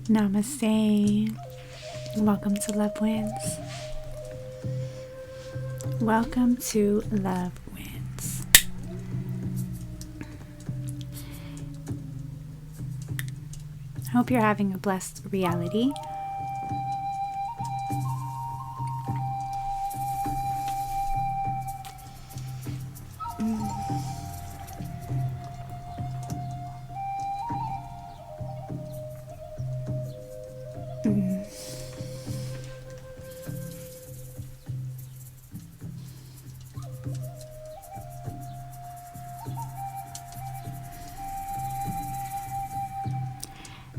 Namaste. Welcome to Love Wins. Welcome to Love Wins. I hope you're having a blessed reality.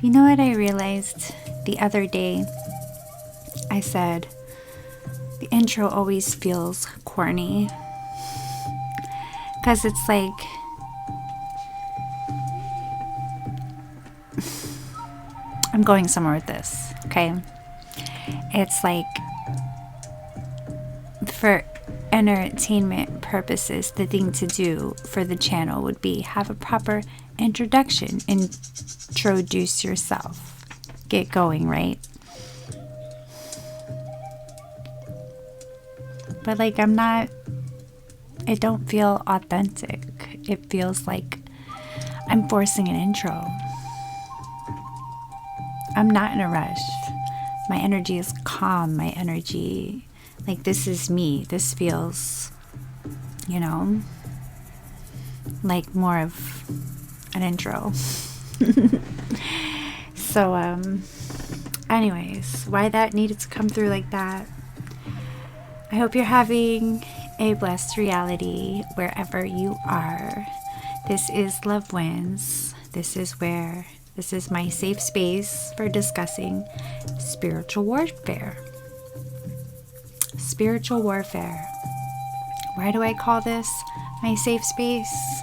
You know what I realized the other day? I said, the intro always feels corny. Because it's like, I'm going somewhere with this, okay? It's like, for entertainment purposes, the thing to do for the channel would be have a proper introduction. Introduce yourself. Get going, right? But like, it don't feel authentic. It feels like I'm forcing an intro. I'm not in a rush. My energy is calm. My energy, like, this is me. This feels, like more of an intro. So, anyways, why that needed to come through like that. I hope you're having a blessed reality wherever you are. This is Love Wins. This is my safe space for discussing spiritual warfare. Spiritual warfare. Why do I call this my safe space?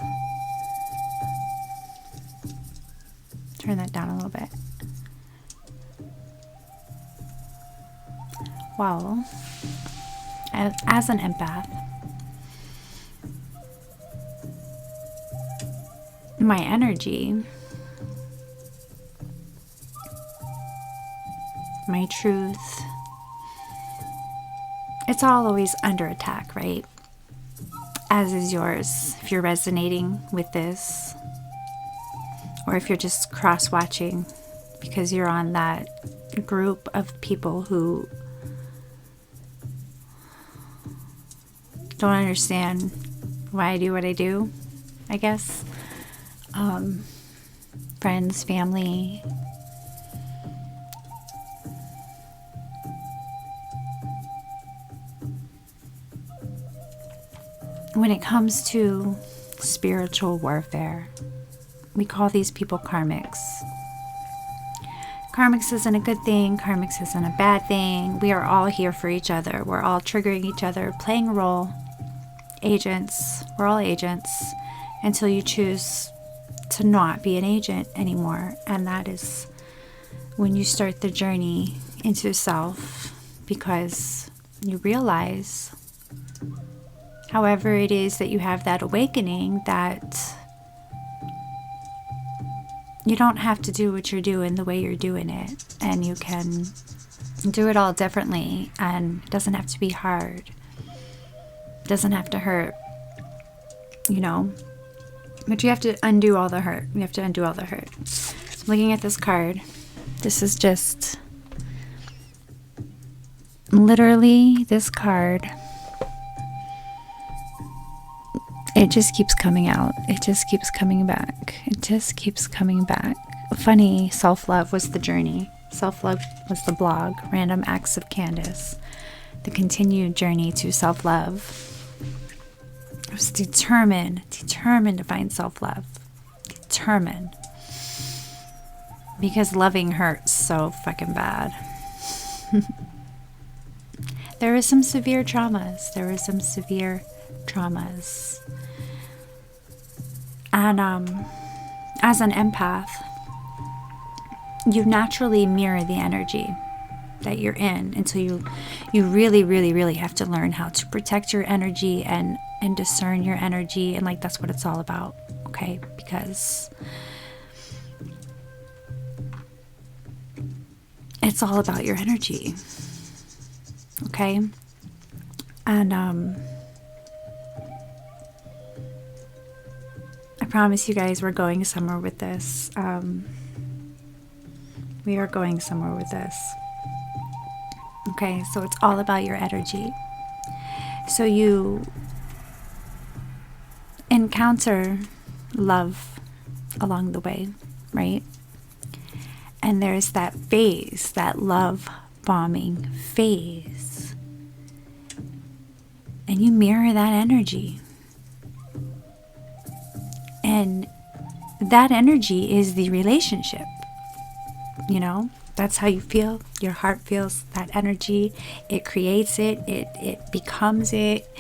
Turn that down a little bit. Well, as an empath, my energy, my truth, it's all always under attack, right? As is yours, if you're resonating with this, or if you're just cross-watching because you're on that group of people who don't understand why I do what I do, I guess. Friends, family. When it comes to spiritual warfare, we call these people karmics. Karmics isn't a good thing. Karmics isn't a bad thing. We are all here for each other. We're all triggering each other, playing a role. Agents. We're all agents until you choose to not be an agent anymore. And that is when you start the journey into self, because you realize, however it is that you have that awakening, that you don't have to do what you're doing the way you're doing it, and you can do it all differently, and it doesn't have to be hard. It doesn't have to hurt, but you have to undo all the hurt. You have to undo all the hurt. So I'm looking at this card. This is just literally this card. It just keeps coming out. It just keeps coming back. It just keeps coming back. Funny, self-love was the journey. Self-love was the blog. Random Acts of Candace. The continued journey to self-love. I was determined to find self-love. Determined. Because loving hurts so fucking bad. There were some severe traumas. And as an empath, you naturally mirror the energy that you're in until you really, really, really have to learn how to protect your energy and discern your energy. And like, that's what it's all about. Okay. Because it's all about your energy. Okay? And I promise you guys we're going somewhere with this. We are going somewhere with this. Okay, so it's all about your energy. So you encounter love along the way, right? And there's that phase, that love bombing phase. And you mirror that energy. And that energy is the relationship. You know, that's how you feel. Your heart feels that energy. It creates it. It becomes it.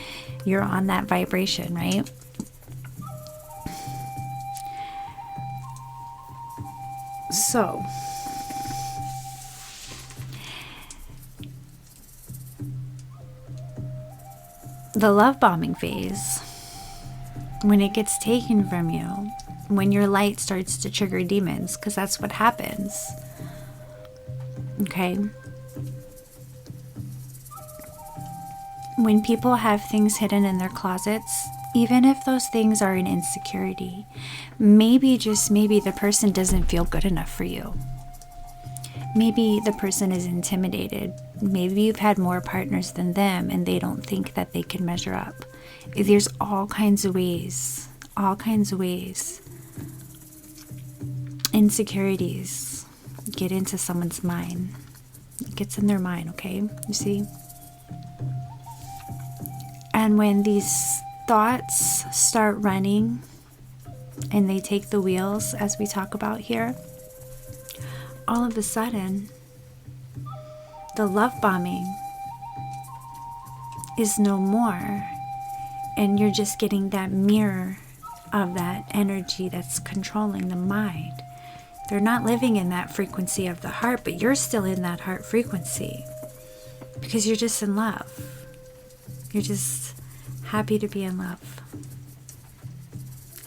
You're on that vibration, right? So, the love bombing phase, when it gets taken from you, when your light starts to trigger demons, because that's what happens. Okay? When people have things hidden in their closets, even if those things are an insecurity, maybe, just maybe, the person doesn't feel good enough for you. Maybe the person is intimidated. Maybe you've had more partners than them and they don't think that they can measure up. There's all kinds of ways. Insecurities get into someone's mind. It gets in their mind, okay? You see? And when these thoughts start running and they take the wheels, as we talk about here, all of a sudden, the love bombing is no more. And you're just getting that mirror of that energy that's controlling the mind. They're not living in that frequency of the heart, but you're still in that heart frequency because you're just in love. You're just happy to be in love.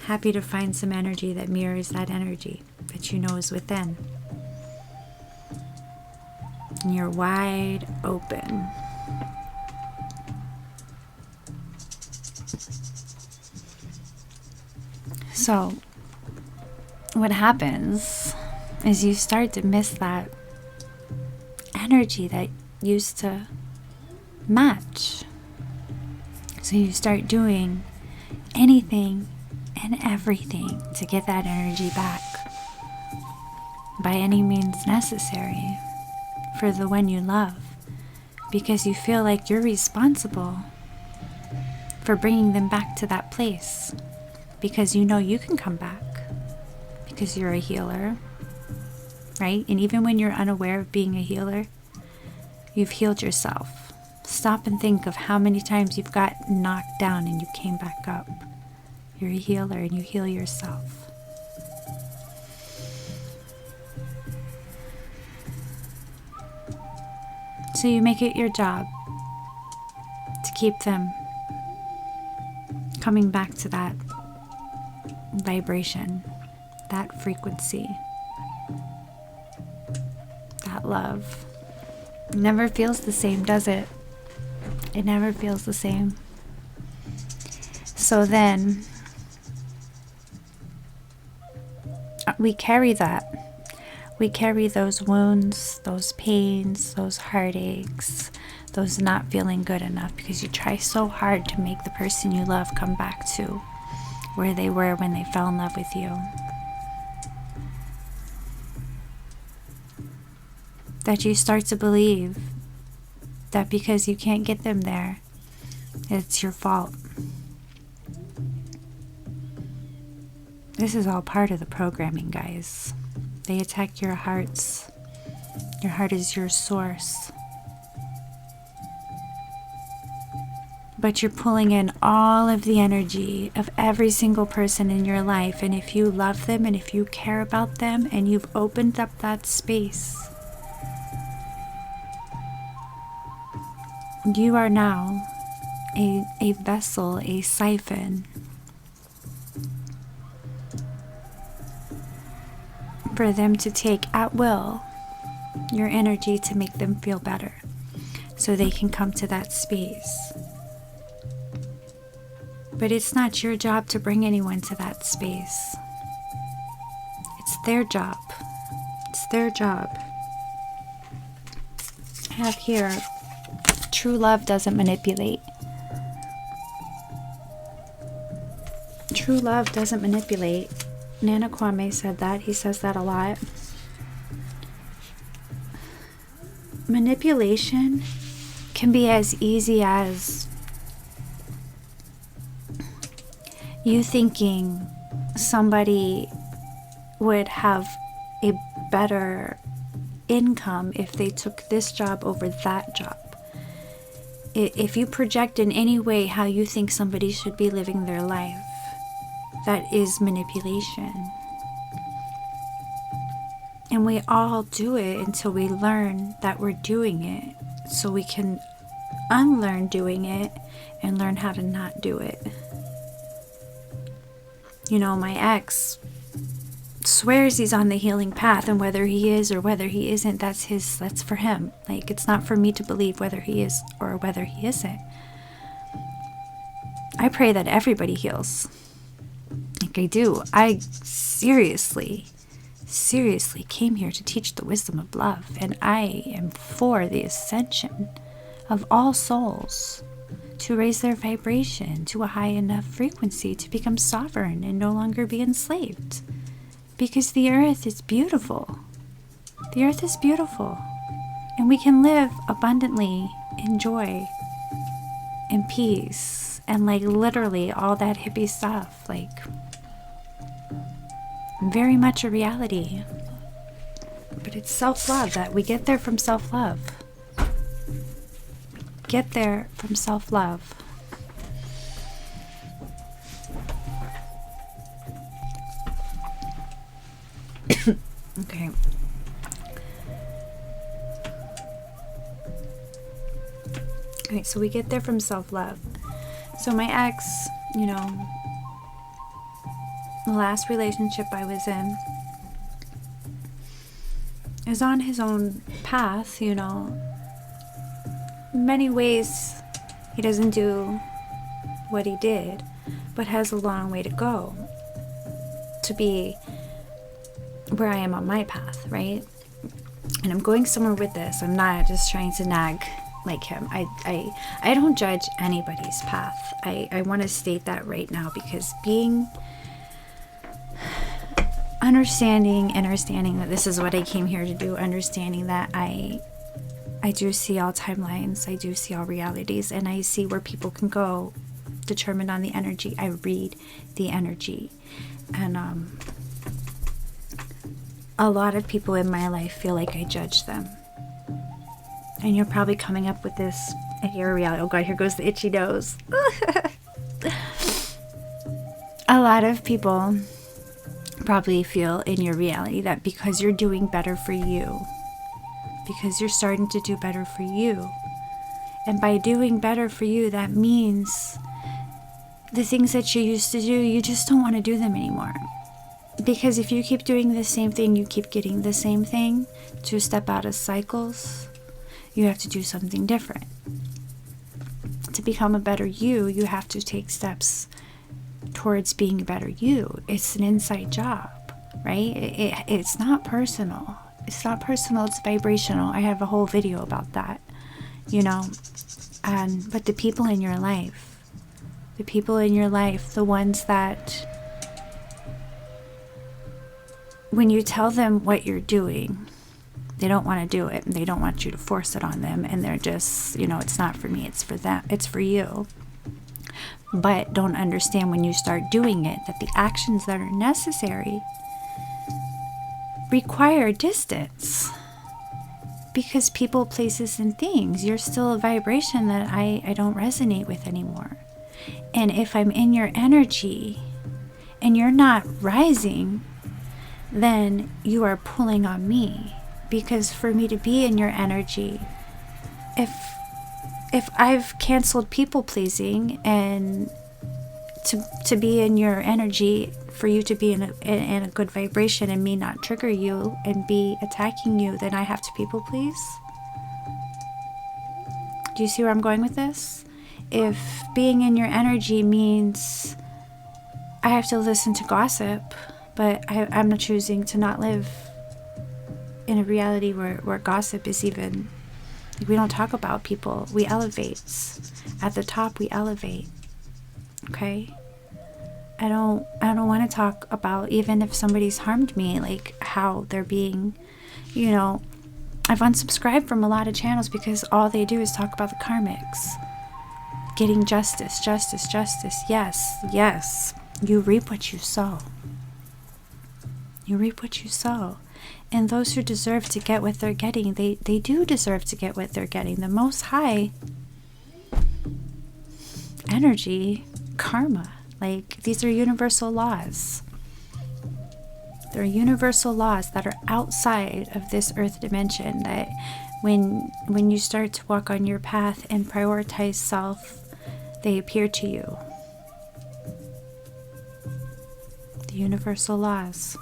Happy to find some energy that mirrors that energy that you know is within. And you're wide open. So, what happens is you start to miss that energy that used to match. So you start doing anything and everything to get that energy back by any means necessary for the one you love, because you feel like you're responsible for bringing them back to that place, because you know you can come back because you're a healer, right? And even when you're unaware of being a healer, you've healed yourself. Stop and think of how many times you've got knocked down and you came back up. You're a healer and you heal yourself. So you make it your job to keep them coming back to that vibration, that frequency, that love. It never feels the same, does it? It never feels the same. So then we carry that. We carry those wounds, those pains, those heartaches, those not feeling good enough because you try so hard to make the person you love come back to where they were when they fell in love with you. That you start to believe that because you can't get them there, it's your fault. This is all part of the programming, guys. They attack your hearts. Your heart is your source. But you're pulling in all of the energy of every single person in your life. And if you love them and if you care about them and you've opened up that space, you are now a vessel, a siphon for them to take at will your energy to make them feel better so they can come to that space. But it's not your job to bring anyone to that space. It's their job. It's their job. I have here, true love doesn't manipulate. True love doesn't manipulate. Nana Kwame said that. He says that a lot. Manipulation can be as easy as you thinking somebody would have a better income if they took this job over that job. If you project in any way how you think somebody should be living their life, that is manipulation. And we all do it until we learn that we're doing it, so we can unlearn doing it and learn how to not do it. You know, my ex swears he's on the healing path, and whether he is or whether he isn't, that's for him. Like, it's not for me to believe whether he is or whether he isn't. I pray that everybody heals. Like I do. I seriously came here to teach the wisdom of love, and I am for the ascension of all souls to raise their vibration to a high enough frequency to become sovereign and no longer be enslaved. Because the earth is beautiful. The earth is beautiful. And we can live abundantly in joy and peace and like literally all that hippie stuff. Like, very much a reality. But it's self-love that we get there from self-love. Get there from self-love. Okay. Okay, so we get there from self-love. So my ex, you know, the last relationship I was in, is on his own path, you know. In many ways, he doesn't do what he did, but has a long way to go to be where I am on my path, right? And I'm going somewhere with this. I'm not just trying to nag like him. I don't judge anybody's path. I want to state that right now, because being understanding that this is what I came here to do, understanding that I do see all timelines, I do see all realities, and I see where people can go determined on the energy. I read the energy. And a lot of people in my life feel like I judge them. And you're probably coming up with this in your reality. Oh God, here goes the itchy nose. A lot of people probably feel in your reality that because you're doing better for you, because you're starting to do better for you, and by doing better for you, that means the things that you used to do, you just don't want to do them anymore. Because if you keep doing the same thing, you keep getting the same thing. To step out of cycles, you have to do something different. To become a better you, you have to take steps towards being a better you. It's an inside job, right? It's not personal. It's not personal, it's vibrational. I have a whole video about that, you know. But the people in your life, the ones that when you tell them what you're doing, they don't want to do it, and they don't want you to force it on them, and they're just, you know, it's not for me, it's for them, it's for you. But don't understand when you start doing it that the actions that are necessary require distance. Because people, places, and things, you're still a vibration that I don't resonate with anymore. And if I'm in your energy and you're not rising, then you are pulling on me. Because for me to be in your energy, if I've canceled people pleasing and to be in your energy, for you to be in a good vibration and me not trigger you and be attacking you, then I have to people please. Do you see where I'm going with this? If being in your energy means I have to listen to gossip, but I'm not choosing to not live in a reality where gossip is even, we don't talk about people, we elevate. At the top we elevate. Okay? I don't want to talk about, even if somebody's harmed me, like how they're being, you know, I've unsubscribed from a lot of channels because all they do is talk about the karmics. Getting justice, justice, justice. Yes, yes. You reap what you sow. You reap what you sow. And those who deserve to get what they're getting, they do deserve to get what they're getting. The Most High energy, karma, like these are universal laws. There are universal laws that are outside of this earth dimension, that when you start to walk on your path and prioritize self, they appear to you. The universal laws.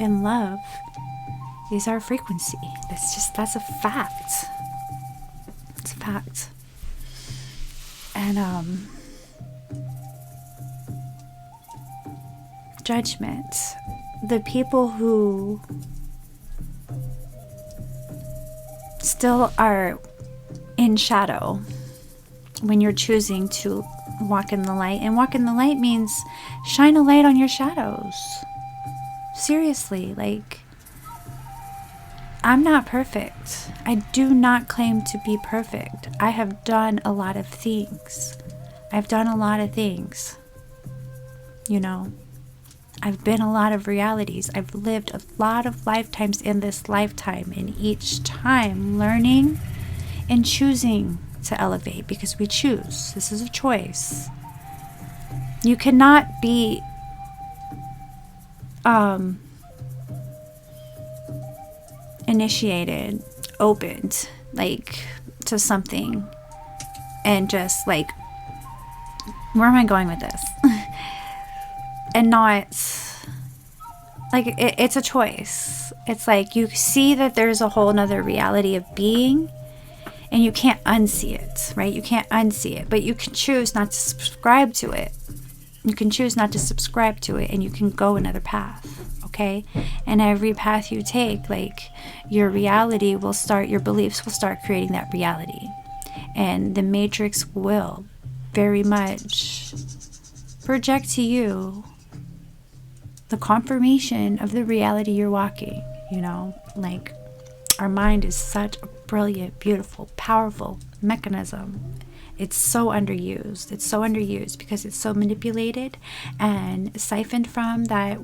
And love is our frequency. That's a fact. It's a fact. And judgment. The people who still are in shadow when you're choosing to walk in the light. And walk in the light means shine a light on your shadows. Seriously, like, I'm not perfect. I do not claim to be perfect. I have done a lot of things. I've done a lot of things. You know, I've been a lot of realities. I've lived a lot of lifetimes in this lifetime, and each time learning and choosing to elevate, because we choose. This is a choice. You cannot be initiated, opened, like, to something and just like, where am I going with this? And not like it's a choice. It's like you see that there's a whole nother reality of being, and you can't unsee it, right? You can't unsee it, but you can choose not to subscribe to it. You can choose not to subscribe to it, and you can go another path. Okay? And every path you take, like, your reality will start, your beliefs will start creating that reality. And the matrix will very much project to you the confirmation of the reality you're walking, you know? Like, our mind is such a brilliant, beautiful, powerful mechanism. It's so underused. It's so underused because it's so manipulated and siphoned from, that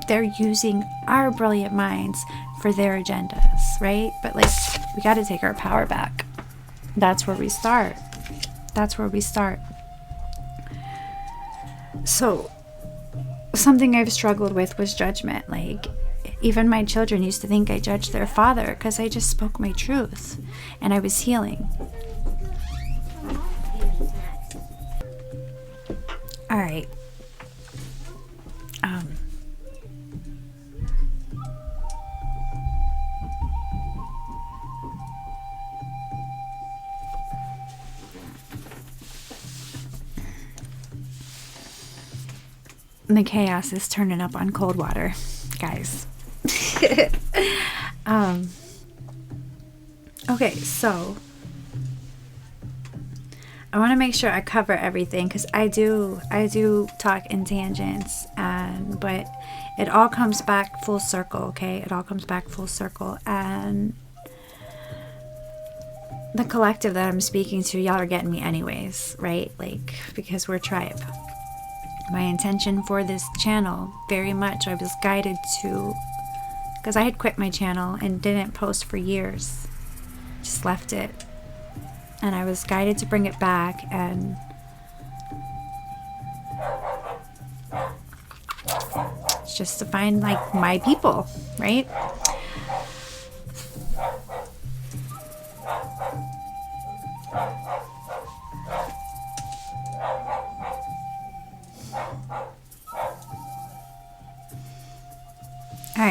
they're using our brilliant minds for their agendas, right? But like, we got to take our power back. That's where we start. That's where we start. So something I've struggled with was judgment. Like, even my children used to think I judged their father because I just spoke my truth and I was healing. All right. The chaos is turning up on cold water, guys. Okay, so I want to make sure I cover everything, because I do talk in tangents, but it all comes back full circle. Okay, it all comes back full circle, and the collective that I'm speaking to, y'all are getting me anyways, right? Like, because we're tribe. My intention for this channel, very much, I was guided to, because I had quit my channel and didn't post for years, just left it, and I was guided to bring it back, and it's just to find, like, my people, right?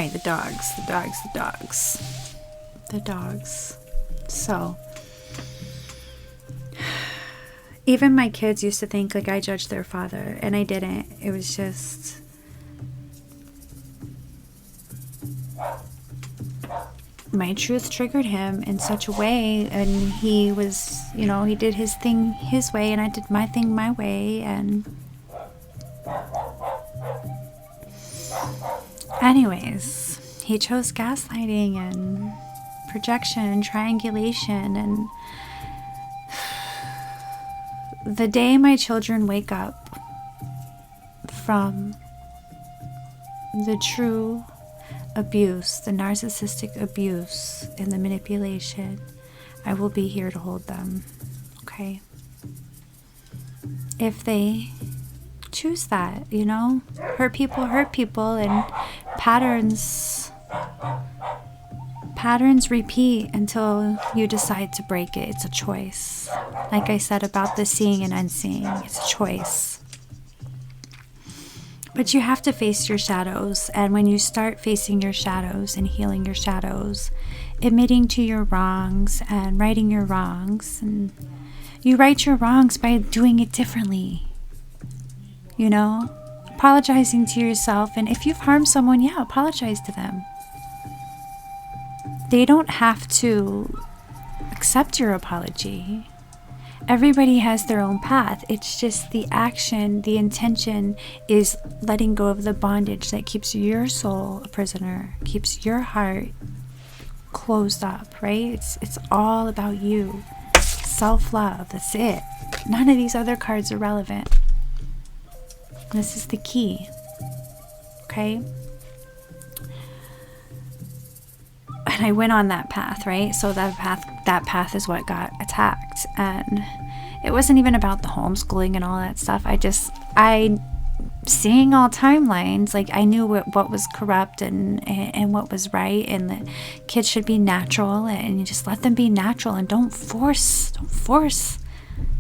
Right, the dogs. So, even my kids used to think like I judged their father, and I didn't. It was just, my truth triggered him in such a way, and he was, he did his thing his way, and I did my thing my way, and anyways, he chose gaslighting and projection and triangulation. And the day my children wake up from the true abuse, the narcissistic abuse and the manipulation, I will be here to hold them. Okay? If they choose that, hurt people, and patterns repeat until you decide to break it. It's a choice. Like I said about the seeing and unseeing, it's a choice. But you have to face your shadows, and when you start facing your shadows and healing your shadows, admitting to your wrongs and righting your wrongs, and you right your wrongs by doing it differently. Apologizing to yourself, and if you've harmed someone, apologize to them. They don't have to accept your apology. Everybody has their own path. It's just the action, the intention is letting go of the bondage that keeps your soul a prisoner, keeps your heart closed up, right? It's all about you. Self-love, that's it. None of these other cards are relevant. This is the key. Okay? And I went on that path, right? So that path is what got attacked. And it wasn't even about the homeschooling and all that stuff. I seeing all timelines, like I knew what was corrupt and what was right, and the kids should be natural, and you just let them be natural, and don't force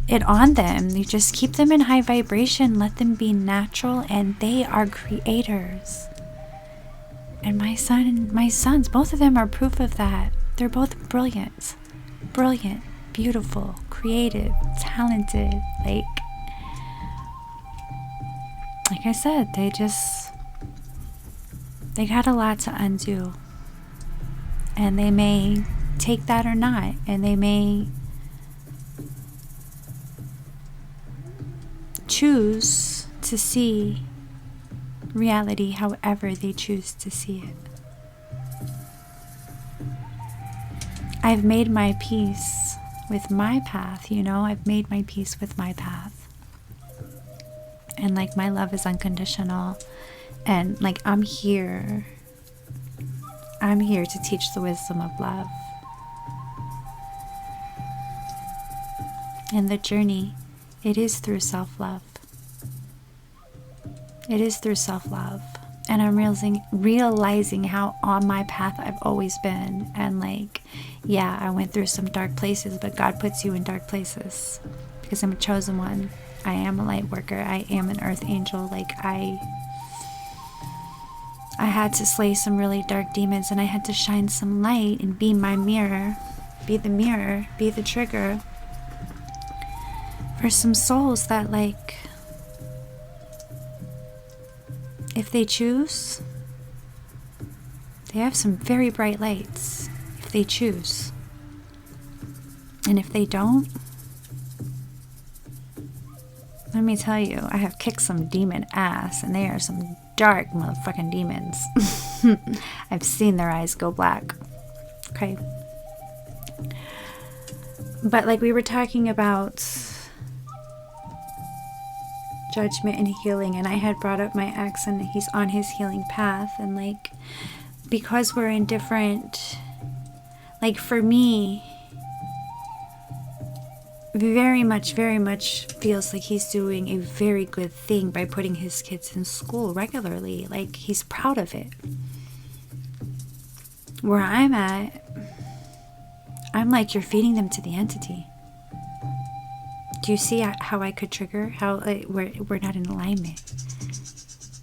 it on them. You just keep them in high vibration, let them be natural, and they are creators. And my sons, both of them are proof of that. They're both brilliant, beautiful, creative, talented. Like I said, they got a lot to undo. And they may take that or not. And they may choose to see reality however they choose to see it. I've made my peace with my path, I've made my peace with my path. And my love is unconditional. And I'm here to teach the wisdom of love. And the journey, it is through self-love. It is through self-love. And I'm realizing how on my path I've always been. And I went through some dark places, but God puts you in dark places because I'm a chosen one. I am a light worker. I am an earth angel. I had to slay some really dark demons, and I had to shine some light and be my mirror, be the trigger for some souls that if they choose, they have some very bright lights if they choose. And if they don't, let me tell you, I have kicked some demon ass, and they are some dark motherfucking demons. I've seen their eyes go black. Okay. But we were talking about judgment and healing, and I had brought up my ex, and he's on his healing path, and because we're in different, for me, very much feels like he's doing a very good thing by putting his kids in school regularly. He's proud of it. Where I'm at, I'm you're feeding them to the entity. Do you see how I could trigger? How we're not in alignment.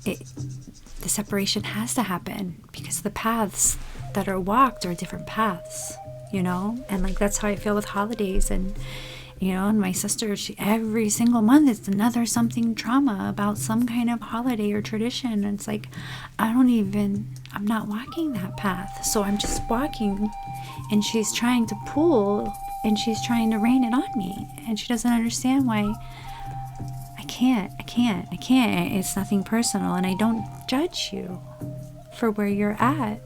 The separation has to happen because because the paths that are walked are different paths, you know? And like, that's how I feel with holidays. And, you know, and my sister, she, every single month it's another something trauma about some kind of holiday or tradition. And it's like, I'm not walking that path. So I'm just walking, and she's trying to pull, and she's trying to rain it on me. And she doesn't understand why I can't. It's nothing personal, and I don't judge you for where you're at.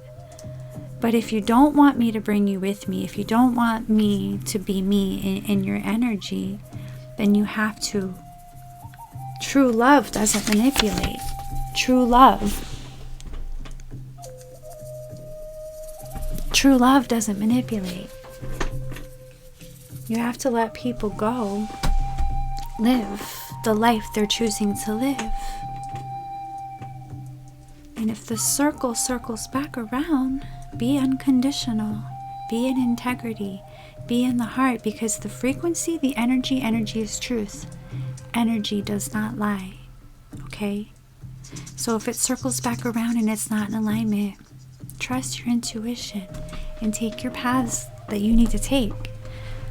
But if you don't want me to bring you with me, if you don't want me to be me in your energy, then you have to. True love doesn't manipulate. True love doesn't manipulate. You have to let people go, live the life they're choosing to live. And if the circle circles back around, be unconditional, be in integrity, be in the heart, because the frequency, the energy is truth. Energy does not lie, okay? So if it circles back around and it's not in alignment, trust your intuition and take your paths that you need to take.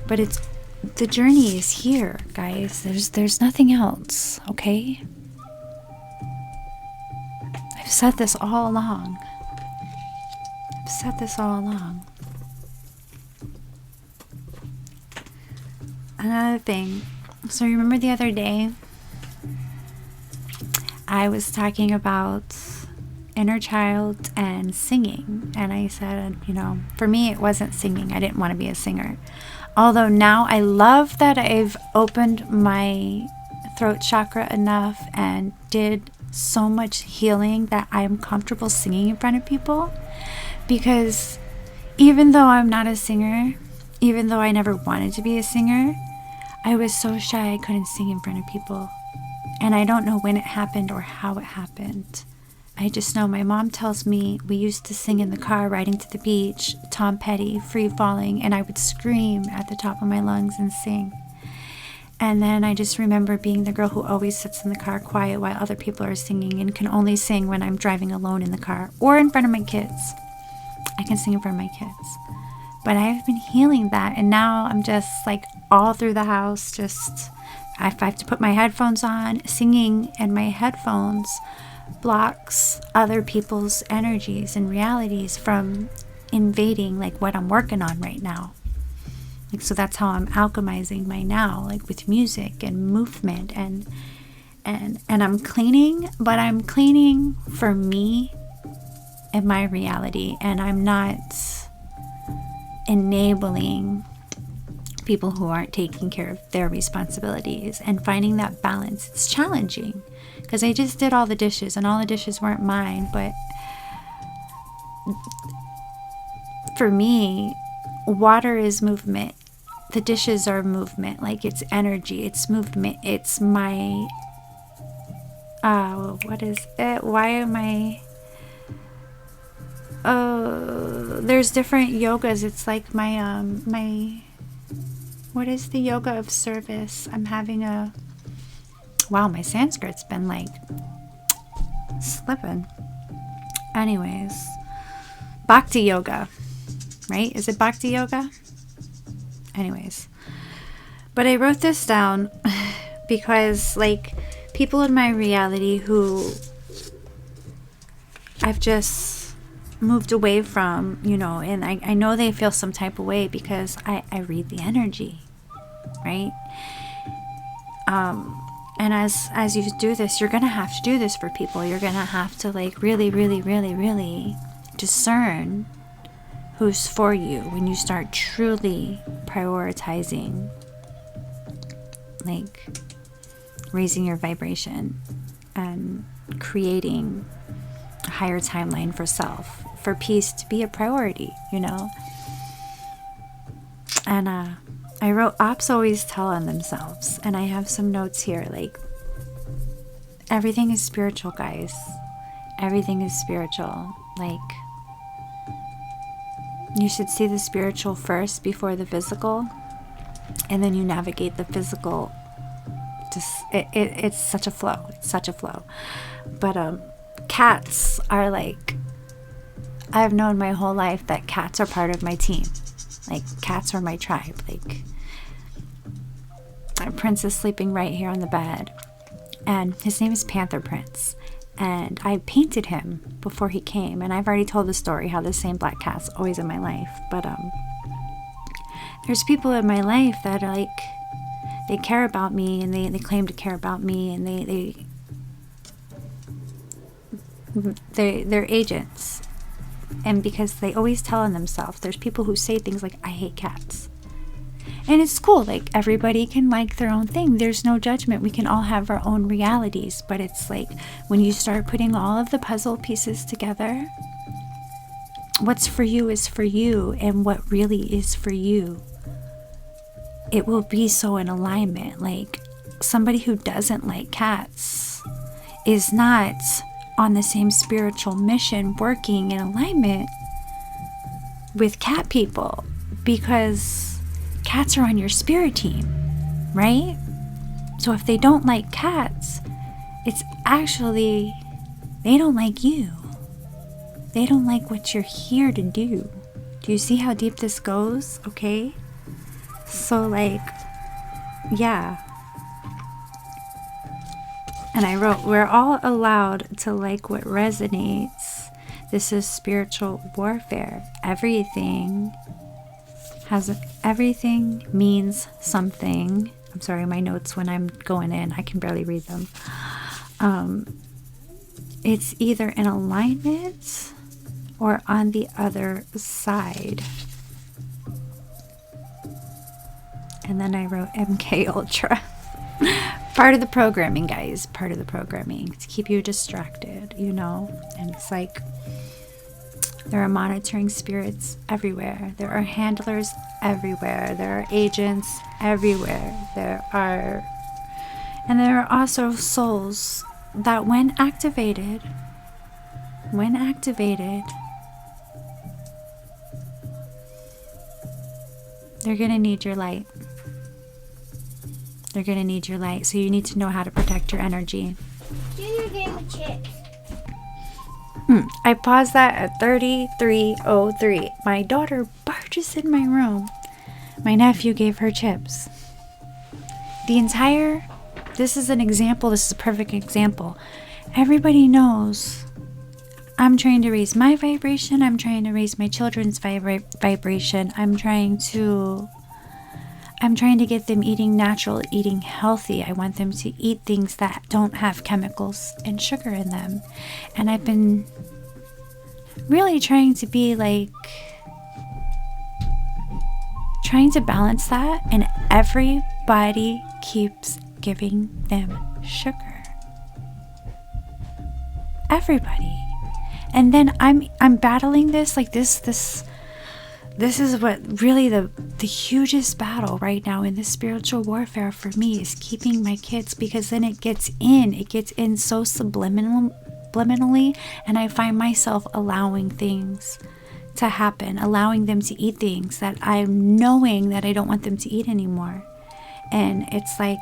But the journey is here, guys. There's nothing else, okay? I've said this all along. Another thing. So remember the other day, I was talking about inner child and singing. And I said, you know, for me, it wasn't singing. I didn't want to be a singer. Although now I love that I've opened my throat chakra enough and did so much healing that I'm comfortable singing in front of people. Because even though I'm not a singer, even though I never wanted to be a singer, I was so shy I couldn't sing in front of people. And I don't know when it happened or how it happened. I just know my mom tells me we used to sing in the car riding to the beach, Tom Petty, Free Falling, and I would scream at the top of my lungs and sing. And then I just remember being the girl who always sits in the car quiet while other people are singing and can only sing when I'm driving alone in the car or in front of my kids. I can sing in front of my kids. But I've been healing that, and now I'm just like all through the house, just if I have to put my headphones on, singing in my headphones blocks other people's energies and realities from invading like what I'm working on right now. Like, so that's how I'm alchemizing my now, like with music and movement and I'm cleaning, but I'm cleaning for me and my reality, and I'm not enabling people who aren't taking care of their responsibilities and finding that balance. It's challenging because I just did all the dishes and all the dishes weren't mine, but for me, water is movement. The dishes are movement, like it's energy, it's movement, it's my what is it? Why am I there's different yogas. It's like my what is the yoga of service? I'm having my Sanskrit's been like slipping. Anyways, Bhakti yoga, right? Is it Bhakti yoga? Anyways, but I wrote this down because like people in my reality who I've just moved away from, you know, and I know they feel some type of way because I read the energy, right? And as you do this, you're gonna have to do this for people. You're gonna have to like really, really, really, really discern who's for you when you start truly prioritizing, like raising your vibration and creating a higher timeline for self, for peace to be a priority, you know. And I wrote, ops always tell on themselves, and I have some notes here, like everything is spiritual, guys. Everything is spiritual. Like, you should see the spiritual first before the physical, and then you navigate the physical. Just it's such a flow. It's such a flow. But cats are like I've known my whole life that cats are part of my team. Like, cats are my tribe. Like, Prince is sleeping right here on the bed, and his name is Panther Prince. And I painted him before he came, and I've already told the story how this same black cat's always in my life. But there's people in my life that are like, they care about me, and they claim to care about me, and they're agents. And because they always tell on themselves, there's people who say things like, I hate cats. And it's cool, like, everybody can like their own thing. There's no judgment. We can all have our own realities. But it's like, when you start putting all of the puzzle pieces together, what's for you is for you, and what really is for you, it will be so in alignment. Like, somebody who doesn't like cats is not on the same spiritual mission working in alignment with cat people, because cats are on your spirit team, right? So if they don't like cats, it's actually, they don't like you. They don't like what you're here to do. Do you see how deep this goes? Okay. So, like, yeah. And I wrote, we're all allowed to like what resonates. This is spiritual warfare. Everything means something. I'm sorry, my notes when I'm going in, I can barely read them. It's either in alignment or on the other side. And then I wrote MK Ultra. Part of the programming, guys. Part of the programming to keep you distracted, you know? And it's like, there are monitoring spirits everywhere. There are handlers everywhere. There are agents everywhere. There are also souls that when activated, they're going to need your light. They're going to need your light. So you need to know how to protect your energy. Junior gave me chips. I paused that at 33:03. My daughter barges in my room. My nephew gave her chips. This is an example. This is a perfect example. Everybody knows I'm trying to raise my vibration. I'm trying to raise my children's vibration. I'm trying to get them eating natural, eating healthy. I want them to eat things that don't have chemicals and sugar in them. And I've been really trying to be like, trying to balance that, and everybody keeps giving them sugar. Everybody. And then I'm battling this, like this is what really the hugest battle right now in this spiritual warfare for me is keeping my kids, because then it gets in so subliminally, and I find myself allowing things to happen, allowing them to eat things that I'm knowing that I don't want them to eat anymore. And it's like,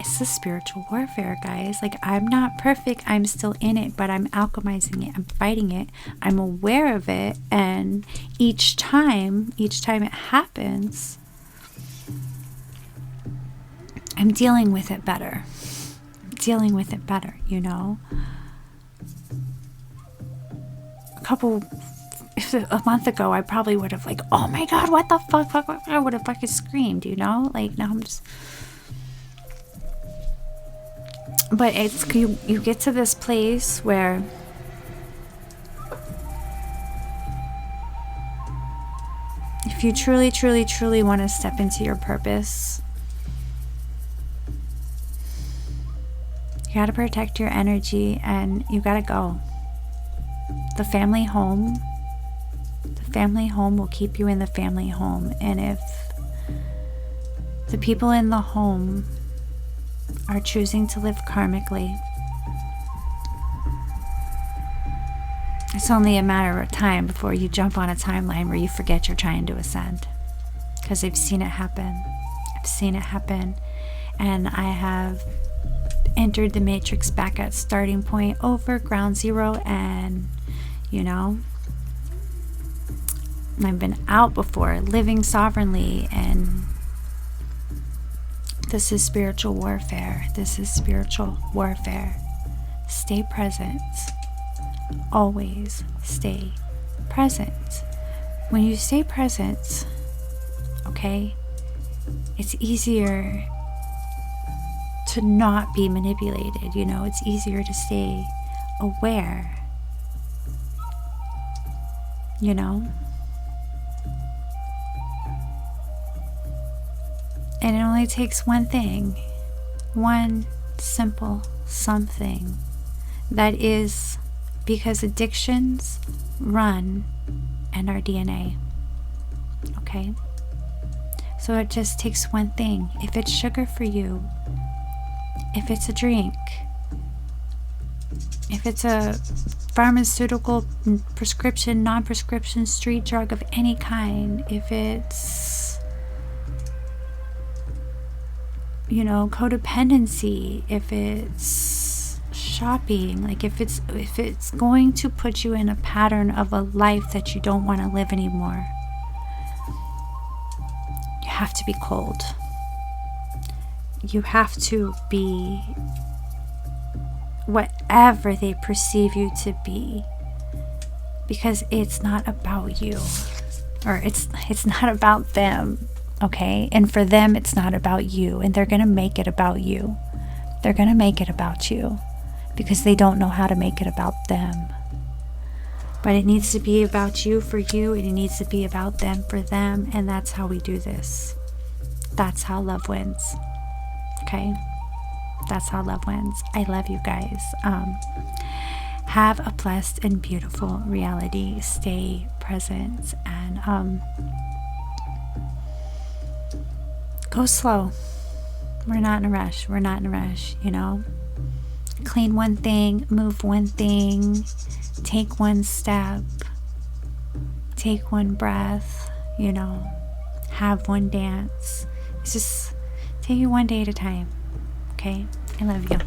it's the spiritual warfare, guys. Like, I'm not perfect. I'm still in it, but I'm alchemizing it. I'm fighting it. I'm aware of it. And each time it happens, I'm dealing with it better. You know? A month ago, I probably would have like, oh my God, what the fuck? I would have fucking screamed, you know? Like, now I'm just... But it's, you get to this place where if you truly want to step into your purpose, you got to protect your energy, and you got to go. The family home will keep you in the family home. And if the people in the home are choosing to live karmically, it's only a matter of time before you jump on a timeline where you forget you're trying to ascend. Because I've seen it happen. And I have entered the matrix back at starting point over ground zero, and you know? I've been out before, living sovereignly, and this is spiritual warfare. This is spiritual warfare. Stay present. Always stay present. When you stay present, okay, it's easier to not be manipulated, you know? It's easier to stay aware, you know? And it only takes one thing, one simple something, that is because addictions run in our DNA, okay? So it just takes one thing. If it's sugar for you, if it's a drink, if it's a pharmaceutical, prescription, non-prescription, street drug of any kind, if it's, you know, codependency, if it's shopping, like if it's going to put you in a pattern of a life that you don't want to live anymore, you have to be cold. You have to be whatever they perceive you to be, because it's not about you, or it's not about them, okay? And for them, it's not about you, and they're gonna make it about you. They're gonna make it about you because they don't know how to make it about them. But it needs to be about you for you, and it needs to be about them for them, and that's how we do this. That's how love wins. Okay? That's how love wins. I love you guys. Have a blessed and beautiful reality. Stay present, and go slow. We're not in a rush. We're not in a rush, you know? Clean one thing, move one thing, take one step, take one breath, you know, have one dance. It's just take it one day at a time. Okay? I love you.